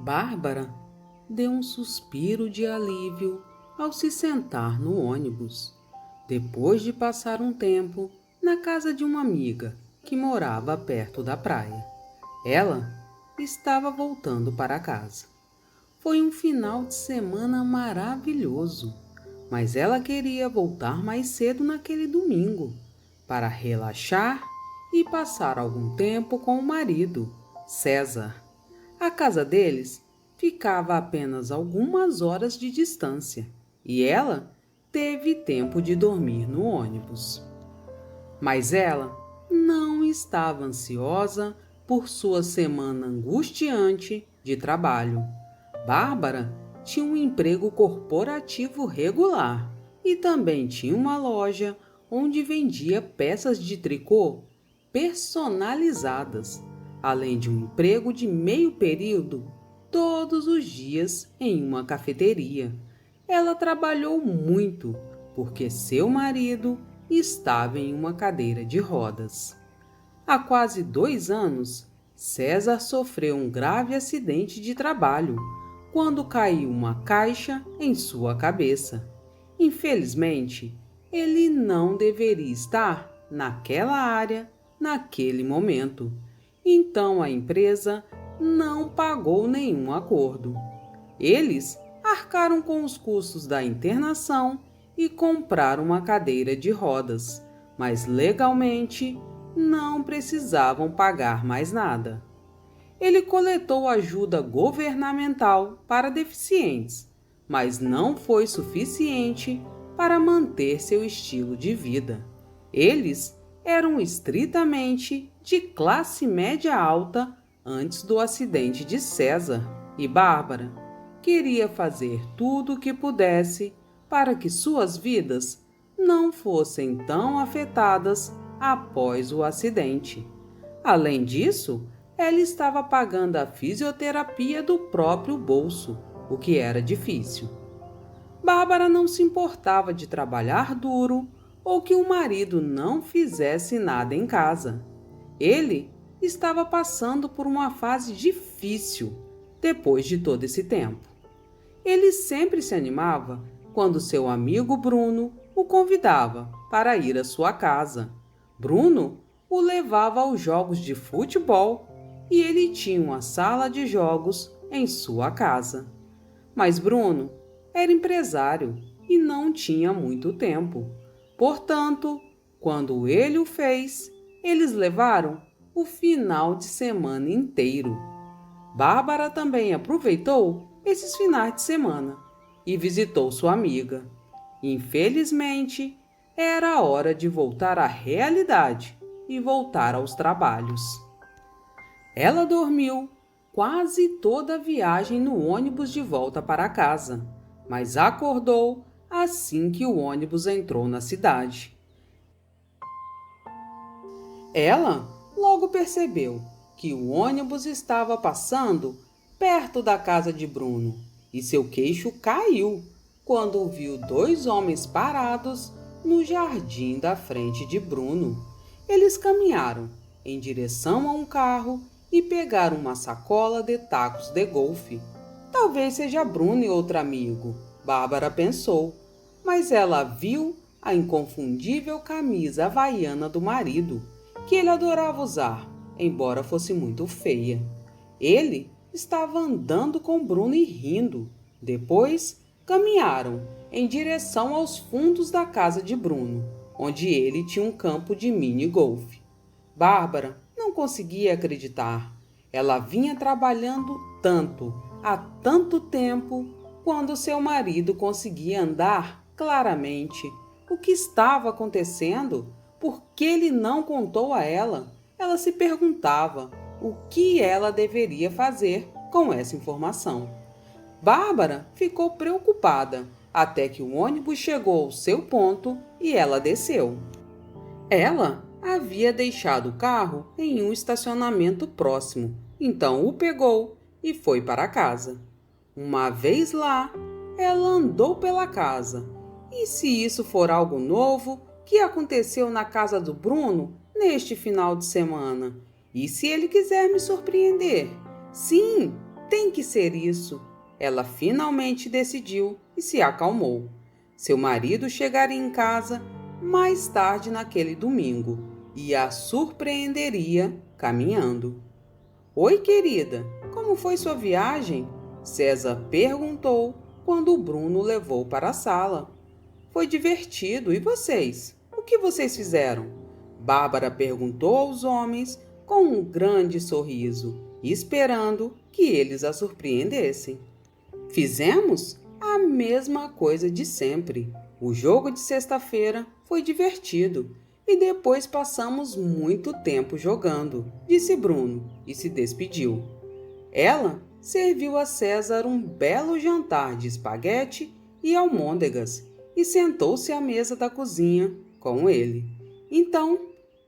Bárbara deu um suspiro de alívio ao se sentar no ônibus, depois de passar um tempo na casa de uma amiga que morava perto da praia. Ela estava voltando para casa. Foi um final de semana maravilhoso, mas ela queria voltar mais cedo naquele domingo para relaxar e passar algum tempo com o marido, César. A casa deles ficava a apenas algumas horas de distância e ela teve tempo de dormir no ônibus. Mas ela não estava ansiosa por sua semana angustiante de trabalho. Bárbara tinha um emprego corporativo regular e também tinha uma loja onde vendia peças de tricô personalizadas, além de um emprego de meio período todos os dias em uma cafeteria. Ela trabalhou muito porque seu marido estava em uma cadeira de rodas. Há quase 2 anos, César sofreu um grave acidente de trabalho quando caiu uma caixa em sua cabeça. Infelizmente, ele não deveria estar naquela área naquele momento. Então a empresa não pagou nenhum acordo. Eles arcaram com os custos da internação e compraram uma cadeira de rodas, mas legalmente não precisavam pagar mais nada. Ele coletou ajuda governamental para deficientes, mas não foi suficiente para manter seu estilo de vida. Eles eram estritamente de classe média alta antes do acidente de César, e Bárbara queria fazer tudo o que pudesse para que suas vidas não fossem tão afetadas após o acidente. Além disso, ela estava pagando a fisioterapia do próprio bolso, o que era difícil. Bárbara não se importava de trabalhar duro ou que o marido não fizesse nada em casa. Ele estava passando por uma fase difícil depois de todo esse tempo. Ele sempre se animava quando seu amigo Bruno o convidava para ir à sua casa. Bruno o levava aos jogos de futebol e ele tinha uma sala de jogos em sua casa. Mas Bruno era empresário e não tinha muito tempo. Portanto, quando ele o fez, eles levaram o final de semana inteiro. Bárbara também aproveitou esses finais de semana e visitou sua amiga. Infelizmente, era a hora de voltar à realidade e voltar aos trabalhos. Ela dormiu quase toda a viagem no ônibus de volta para casa, mas acordou assim que o ônibus entrou na cidade. Ela logo percebeu que o ônibus estava passando perto da casa de Bruno e seu queixo caiu quando viu 2 homens parados no jardim da frente de Bruno. Eles caminharam em direção a um carro e pegaram uma sacola de tacos de golfe. Talvez seja Bruno e outro amigo, Bárbara pensou, mas ela viu a inconfundível camisa havaiana do marido, que ele adorava usar, embora fosse muito feia. Ele estava andando com Bruno e rindo. Depois, caminharam em direção aos fundos da casa de Bruno, onde ele tinha um campo de mini-golfe. Bárbara não conseguia acreditar. Ela vinha trabalhando tanto, há tanto tempo, quando seu marido conseguia andar claramente. O que estava acontecendo? Por que ele não contou a ela? Ela se perguntava o que ela deveria fazer com essa informação. Bárbara ficou preocupada até que o ônibus chegou ao seu ponto e ela desceu. Ela havia deixado o carro em um estacionamento próximo, então o pegou e foi para casa. Uma vez lá, ela andou pela casa. E se isso for algo novo que aconteceu na casa do Bruno neste final de semana? E se ele quiser me surpreender? Sim, tem que ser isso. Ela finalmente decidiu e se acalmou. Seu marido chegaria em casa mais tarde naquele domingo e a surpreenderia caminhando. Oi, querida, como foi sua viagem? César perguntou quando o Bruno o levou para a sala. Foi divertido, e vocês? O que vocês fizeram? Bárbara perguntou aos homens com um grande sorriso, esperando que eles a surpreendessem. Fizemos a mesma coisa de sempre. O jogo de sexta-feira foi divertido e depois passamos muito tempo jogando, disse Bruno e se despediu. Ela serviu a César um belo jantar de espaguete e almôndegas e sentou-se à mesa da cozinha com ele. Então,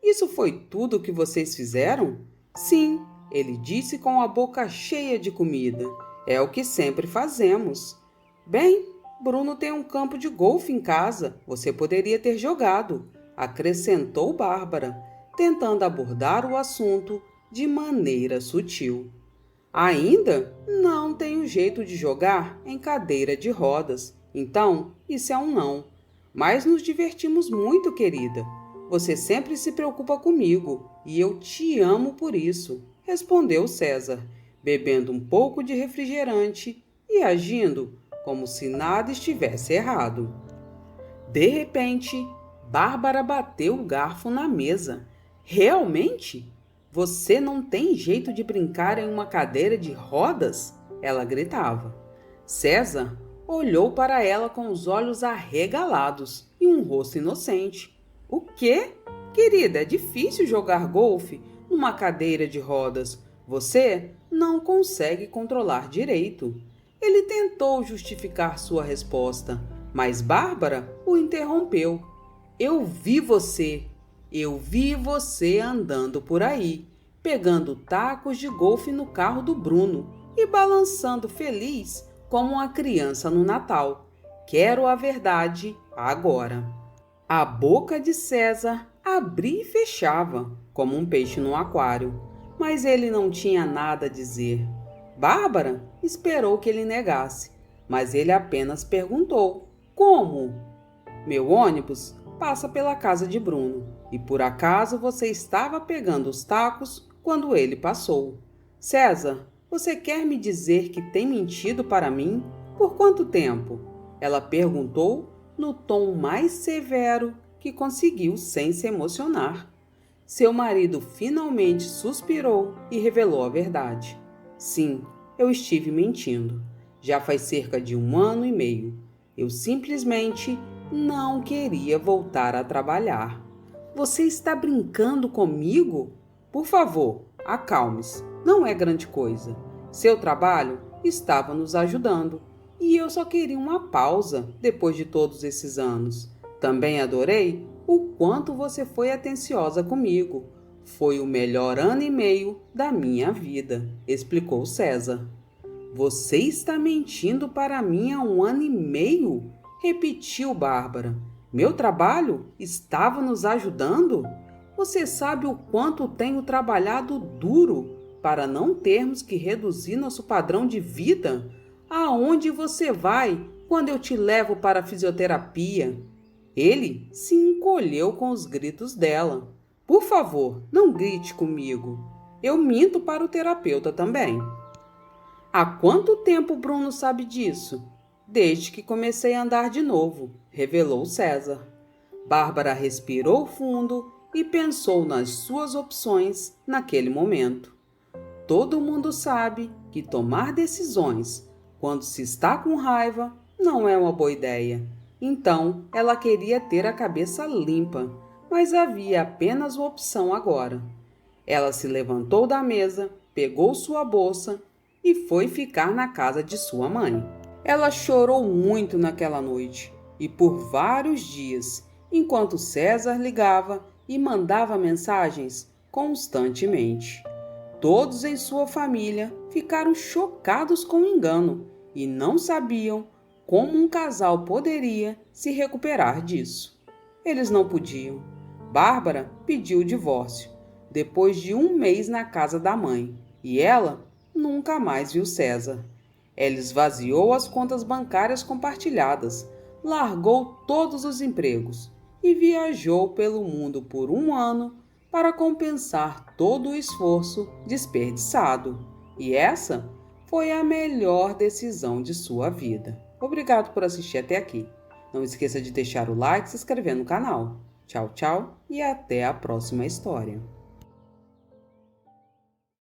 isso foi tudo o que vocês fizeram? Sim, ele disse com a boca cheia de comida. É o que sempre fazemos. Bem, Bruno tem um campo de golfe em casa. Você poderia ter jogado, acrescentou Bárbara, tentando abordar o assunto de maneira sutil. Ainda não tenho jeito de jogar em cadeira de rodas, então isso é um não. Mas nos divertimos muito, querida. Você sempre se preocupa comigo e eu te amo por isso, respondeu César, bebendo um pouco de refrigerante e agindo como se nada estivesse errado. De repente, Bárbara bateu o garfo na mesa. Realmente? Você não tem jeito de brincar em uma cadeira de rodas? Ela gritava. César olhou para ela com os olhos arregalados e um rosto inocente. O quê? Querida, é difícil jogar golfe numa cadeira de rodas. Você não consegue controlar direito. Ele tentou justificar sua resposta, mas Bárbara o interrompeu. Eu vi você andando por aí, pegando tacos de golfe no carro do Bruno e balançando feliz como uma criança no Natal. Quero a verdade agora. A boca de César abria e fechava, como um peixe no aquário, mas ele não tinha nada a dizer. Bárbara esperou que ele negasse, mas ele apenas perguntou: Como? Meu ônibus passa pela casa de Bruno, e por acaso você estava pegando os tacos quando ele passou. César, você quer me dizer que tem mentido para mim? Por quanto tempo? Ela perguntou no tom mais severo que conseguiu sem se emocionar. Seu marido finalmente suspirou e revelou a verdade. Sim, eu estive mentindo. Já faz cerca de 1 ano e meio. Eu simplesmente não queria voltar a trabalhar. Você está brincando comigo? Por favor, acalme-se. Não é grande coisa. Seu trabalho estava nos ajudando e eu só queria uma pausa depois de todos esses anos. Também adorei o quanto você foi atenciosa comigo. Foi o melhor ano e meio da minha vida, explicou César. Você está mentindo para mim há 1 ano e meio? Repetiu Bárbara. Meu trabalho estava nos ajudando? Você sabe o quanto tenho trabalhado duro para não termos que reduzir nosso padrão de vida? Aonde você vai quando eu te levo para a fisioterapia? Ele se encolheu com os gritos dela. Por favor, não grite comigo. Eu minto para o terapeuta também. Há quanto tempo Bruno sabe disso? Desde que comecei a andar de novo, revelou César. Bárbara respirou fundo e pensou nas suas opções naquele momento. Todo mundo sabe que tomar decisões quando se está com raiva não é uma boa ideia. Então, ela queria ter a cabeça limpa, mas havia apenas uma opção agora. Ela se levantou da mesa, pegou sua bolsa e foi ficar na casa de sua mãe. Ela chorou muito naquela noite e por vários dias, enquanto César ligava e mandava mensagens constantemente. Todos em sua família ficaram chocados com o engano e não sabiam como um casal poderia se recuperar disso. Eles não podiam. Bárbara pediu o divórcio, depois de 1 mês na casa da mãe, e ela nunca mais viu César. Ela esvaziou as contas bancárias compartilhadas, largou todos os empregos e viajou pelo mundo por um ano para compensar todo o esforço desperdiçado. E essa foi a melhor decisão de sua vida. Obrigado por assistir até aqui. Não esqueça de deixar o like e se inscrever no canal. Tchau, tchau e até a próxima história.